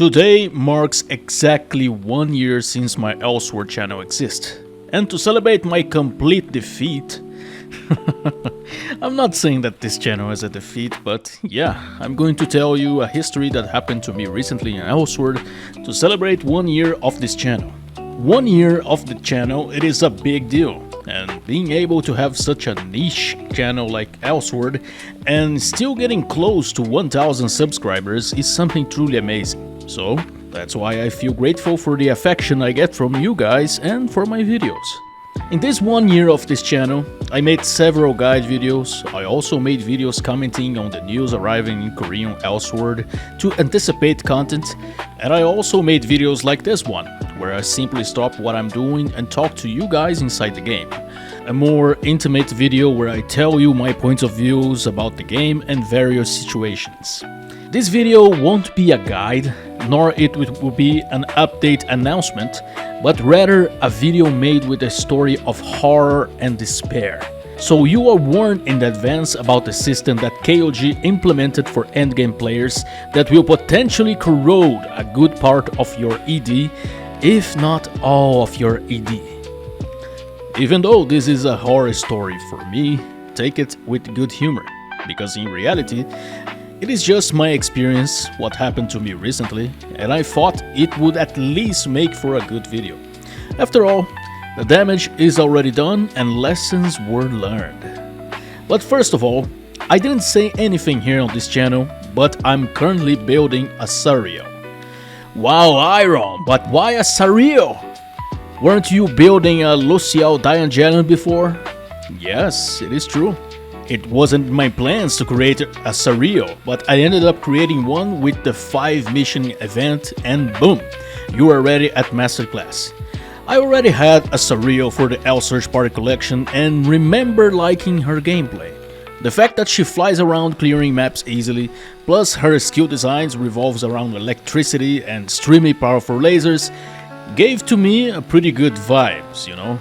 Today marks exactly 1 year since my Elsword channel exists, and to celebrate my complete defeat, I'm not saying that this channel is a defeat, but yeah, I'm going to tell you a history that happened to me recently in Elsword to celebrate 1 year of this channel. 1 year of the channel, it is a big deal, and being able to have such a niche channel like Elsword and still getting close to 1000 subscribers is something truly amazing. So that's why I feel grateful for the affection I get from you guys and for my videos. In this 1 year of this channel, I made several guide videos. I also made videos commenting on the news arriving in Korean Elsword to anticipate content, and I also made videos like this one, where I simply stop what I'm doing and talk to you guys inside the game. A more intimate video where I tell you my points of views about the game and various situations. This video won't be a guide, nor it will be an update announcement, but rather a video made with a story of horror and despair. So you are warned in advance about the system that KOG implemented for endgame players that will potentially corrode a good part of your ED, if not all of your ED. Even though this is a horror story for me, take it with good humor, because in reality, it is just my experience, what happened to me recently, and I thought it would at least make for a good video. After all, the damage is already done and lessons were learned. But first of all, I didn't say anything here on this channel, but I'm currently building a Sariel. Wow, Airon, but why a Sariel? Weren't you building a Lucial Diangelion before? Yes, it is true. It wasn't my plans to create a Sariel, but I ended up creating one with the 5 mission event, and boom, you are already at Masterclass. I already had a Sariel for the Elsword Party Collection and remember liking her gameplay. The fact that she flies around clearing maps easily, plus her skill designs revolves around electricity and extremely powerful lasers, gave to me a pretty good vibes, you know.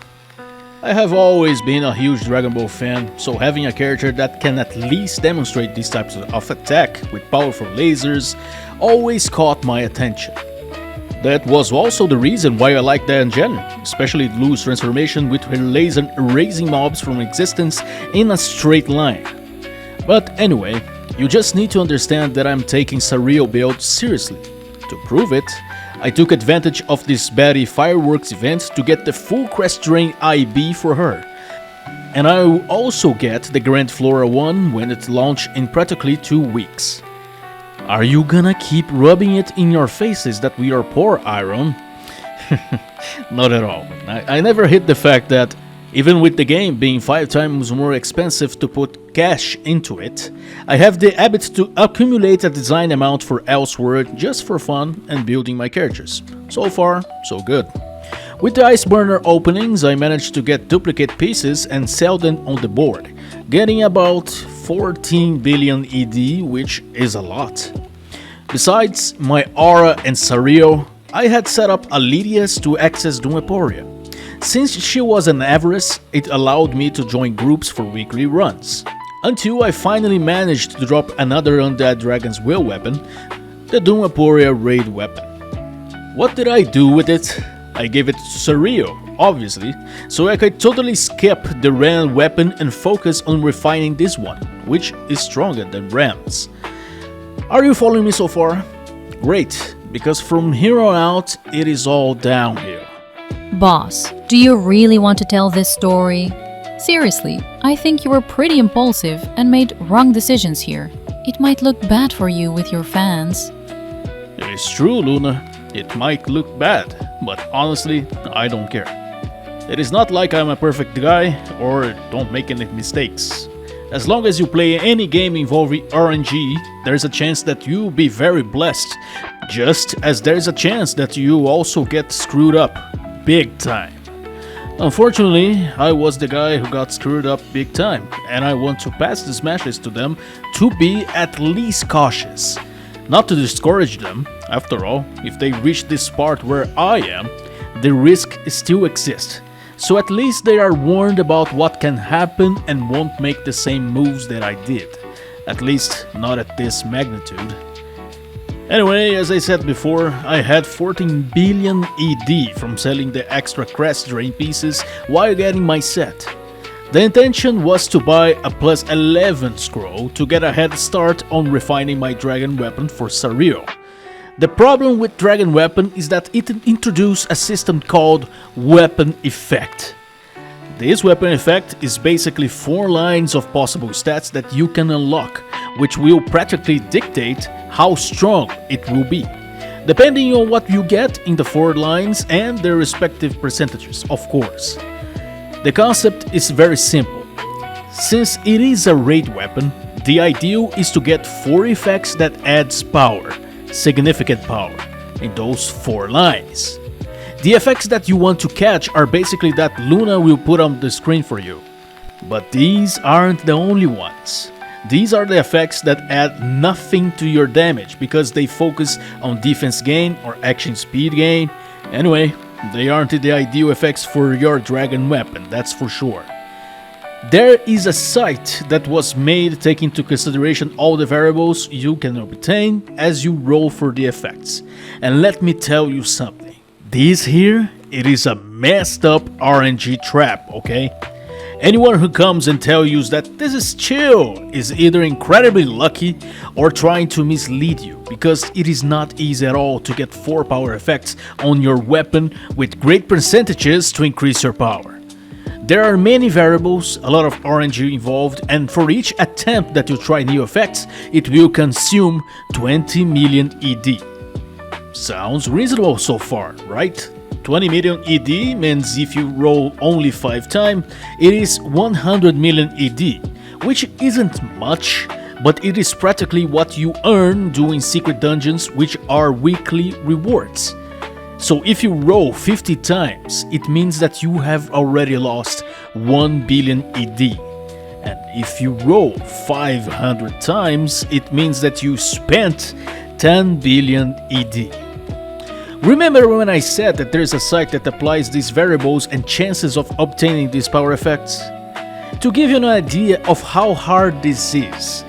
I have always been a huge Dragon Ball fan, so having a character that can at least demonstrate these types of attack with powerful lasers always caught my attention. That was also the reason why I like Diangelion, especially Lu's transformation with her laser erasing mobs from existence in a straight line. But anyway, you just need to understand that I'm taking Sariel build seriously. To prove it, I took advantage of this Batty Fireworks event to get the full Crest Drain IB for her. And I will also get the Grand Flora one when it launched in practically 2 weeks. Are you gonna keep rubbing it in your faces that we are poor, Airon? Not at all. I never hid the fact that even with the game being 5 times more expensive to put cash into it, I have the habit to accumulate a design amount for Elsword just for fun and building my characters. So far, so good. With the Ice Burner openings, I managed to get duplicate pieces and sell them on the board, getting about 14 billion ED, which is a lot. Besides my Aura and Sariel, I had set up a Lydias to access Doom Emporia. Since she was an Avarice, it allowed me to join groups for weekly runs. Until I finally managed to drop another Undead Dragon's Will weapon, the Doom Emporia raid weapon. What did I do with it? I gave it to Sariel, obviously, so I could totally skip the Ram weapon and focus on refining this one, which is stronger than Ram's. Are you following me so far? Great, because from here on out, it is all downhill. Boss, do you really want to tell this story? Seriously, I think you were pretty impulsive and made wrong decisions here. It might look bad for you with your fans. It is true, Luna. It might look bad, but honestly, I don't care. It is not like I'm a perfect guy or don't make any mistakes. As long as you play any game involving RNG, there's a chance that you'll be very blessed, just as there's a chance that you also get screwed up big time. Unfortunately, I was the guy who got screwed up big time, and I want to pass this message to them to be at least cautious. Not to discourage them, after all, if they reach this part where I am, the risk still exists. So at least they are warned about what can happen and won't make the same moves that I did. At least not at this magnitude. Anyway, as I said before, I had 14 billion ED from selling the extra crest drain pieces while getting my set. The intention was to buy a plus 11 scroll to get a head start on refining my dragon weapon for Sariel. The problem with dragon weapon is that it introduced a system called weapon effect. This weapon effect is basically 4 lines of possible stats that you can unlock, which will practically dictate how strong it will be, depending on what you get in the 4 lines and their respective percentages, of course. The concept is very simple. Since it is a raid weapon, the ideal is to get 4 effects that adds power, significant power, in those 4 lines. The effects that you want to catch are basically that Luna will put on the screen for you. But these aren't the only ones. These are the effects that add nothing to your damage because they focus on defense gain or action speed gain. Anyway, they aren't the ideal effects for your dragon weapon, that's for sure. There is a site that was made taking into consideration all the variables you can obtain as you roll for the effects. And let me tell you something. This here, it is a messed up RNG trap, okay? Anyone who comes and tells you that this is chill is either incredibly lucky or trying to mislead you, because it is not easy at all to get 4 power effects on your weapon with great percentages to increase your power. There are many variables, a lot of RNG involved, and for each attempt that you try new effects, it will consume 20 million ED. Sounds reasonable so far, right? 20 million ED means if you roll only 5 times, it is 100 million ED, which isn't much, but it is practically what you earn doing secret dungeons, which are weekly rewards. So if you roll 50 times, it means that you have already lost 1 billion ED. And if you roll 500 times, it means that you spent 10 billion ED. Remember when I said that there's a site that applies these variables and chances of obtaining these power effects? To give you an idea of how hard this is,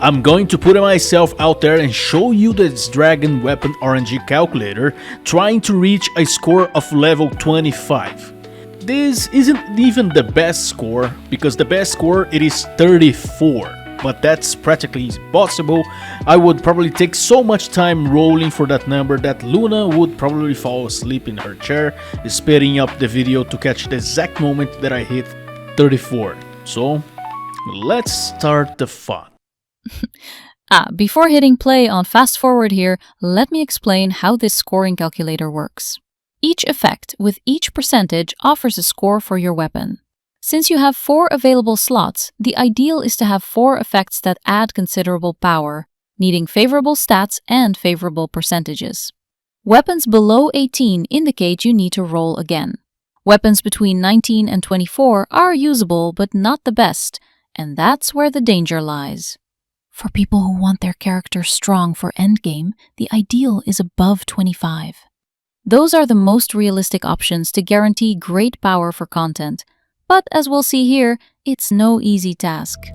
I'm going to put myself out there and show you this dragon weapon RNG calculator trying to reach a score of level 25. This isn't even the best score, because the best score it is 34. But that's practically impossible. I would probably take so much time rolling for that number that Luna would probably fall asleep in her chair, speeding up the video to catch the exact moment that I hit 34. So, let's start the fun. Before hitting play on fast forward here, let me explain how this scoring calculator works. Each effect with each percentage offers a score for your weapon. Since you have 4 available slots, the ideal is to have 4 effects that add considerable power, needing favorable stats and favorable percentages. Weapons below 18 indicate you need to roll again. Weapons between 19 and 24 are usable but not the best, and that's where the danger lies. For people who want their character strong for endgame, the ideal is above 25. Those are the most realistic options to guarantee great power for content. But as we'll see here, it's no easy task.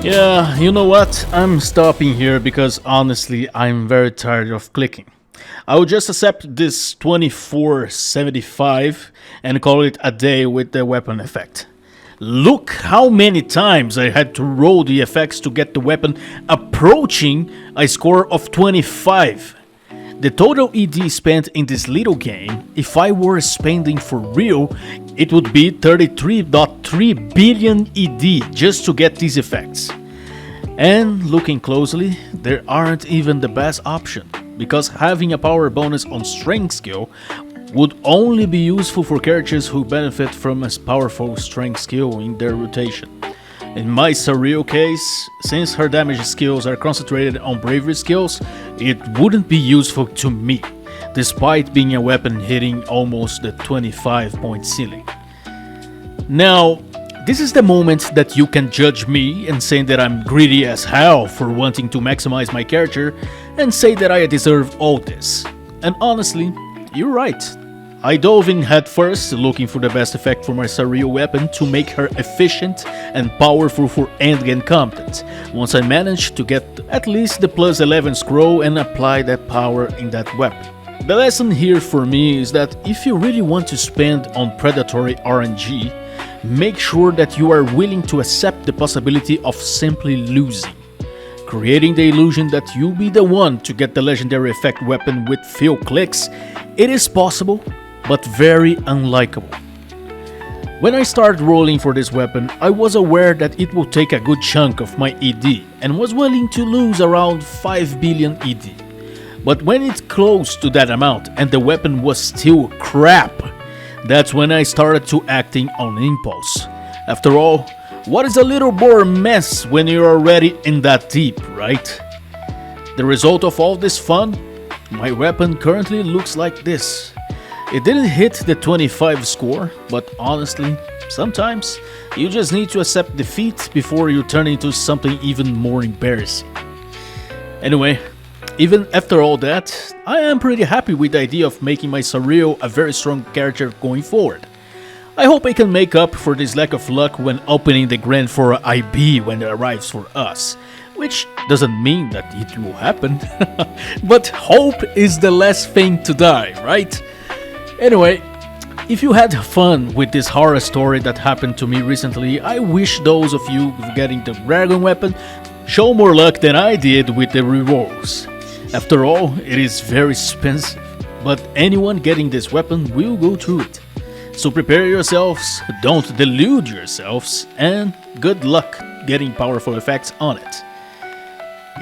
Yeah, you know what? I'm stopping here because honestly, I'm very tired of clicking. I will just accept this 2475 and call it a day with the weapon effect. Look how many times I had to roll the effects to get the weapon approaching a score of 25. The total ED spent in this little game, if I were spending for real, it would be 33.3 billion ED just to get these effects. And looking closely, they aren't even the best option, because having a power bonus on strength skill would only be useful for characters who benefit from a powerful strength skill in their rotation. In my Sariel case, since her damage skills are concentrated on bravery skills, it wouldn't be useful to me, despite being a weapon hitting almost the 25 point ceiling. Now, this is the moment that you can judge me and say that I'm greedy as hell for wanting to maximize my character and say that I deserve all this. And honestly, you're right. I dove in head first looking for the best effect for my Sariel weapon to make her efficient and powerful for endgame content, once I managed to get at least the plus 11 scroll and apply that power in that weapon. The lesson here for me is that if you really want to spend on predatory RNG, make sure that you are willing to accept the possibility of simply losing, creating the illusion that you'll be the one to get the legendary effect weapon with few clicks. It is possible, but very unlikable. When I started rolling for this weapon, I was aware that it will take a good chunk of my ED and was willing to lose around 5 billion ED. But when it's close to that amount and the weapon was still crap, that's when I started to acting on impulse. After all, what is a little more mess when you're already in that deep, right? The result of all this fun? My weapon currently looks like this. It didn't hit the 25 score, but honestly, sometimes you just need to accept defeat before you turn into something even more embarrassing. Anyway, even after all that, I am pretty happy with the idea of making my Sariel a very strong character going forward. I hope I can make up for this lack of luck when opening the Grand for IB when it arrives for us, which doesn't mean that it will happen, but hope is the last thing to die, right? Anyway, if you had fun with this horror story that happened to me recently, I wish those of you getting the dragon weapon show more luck than I did with the rerolls. After all, it is very expensive, but anyone getting this weapon will go through it. So prepare yourselves, don't delude yourselves, and good luck getting powerful effects on it.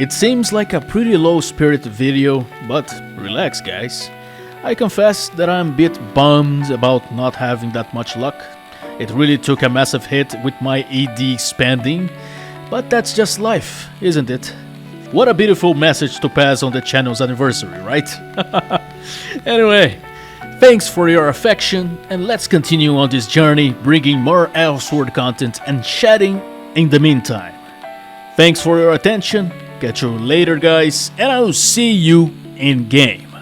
It seems like a pretty low-spirited video, but relax guys. I confess that I'm a bit bummed about not having that much luck. It really took a massive hit with my ED spending, but that's just life, isn't it? What a beautiful message to pass on the channel's anniversary, right? Anyway, thanks for your affection, and let's continue on this journey, bringing more Elsword content and chatting in the meantime. Thanks for your attention, catch you later guys, and I'll see you in game.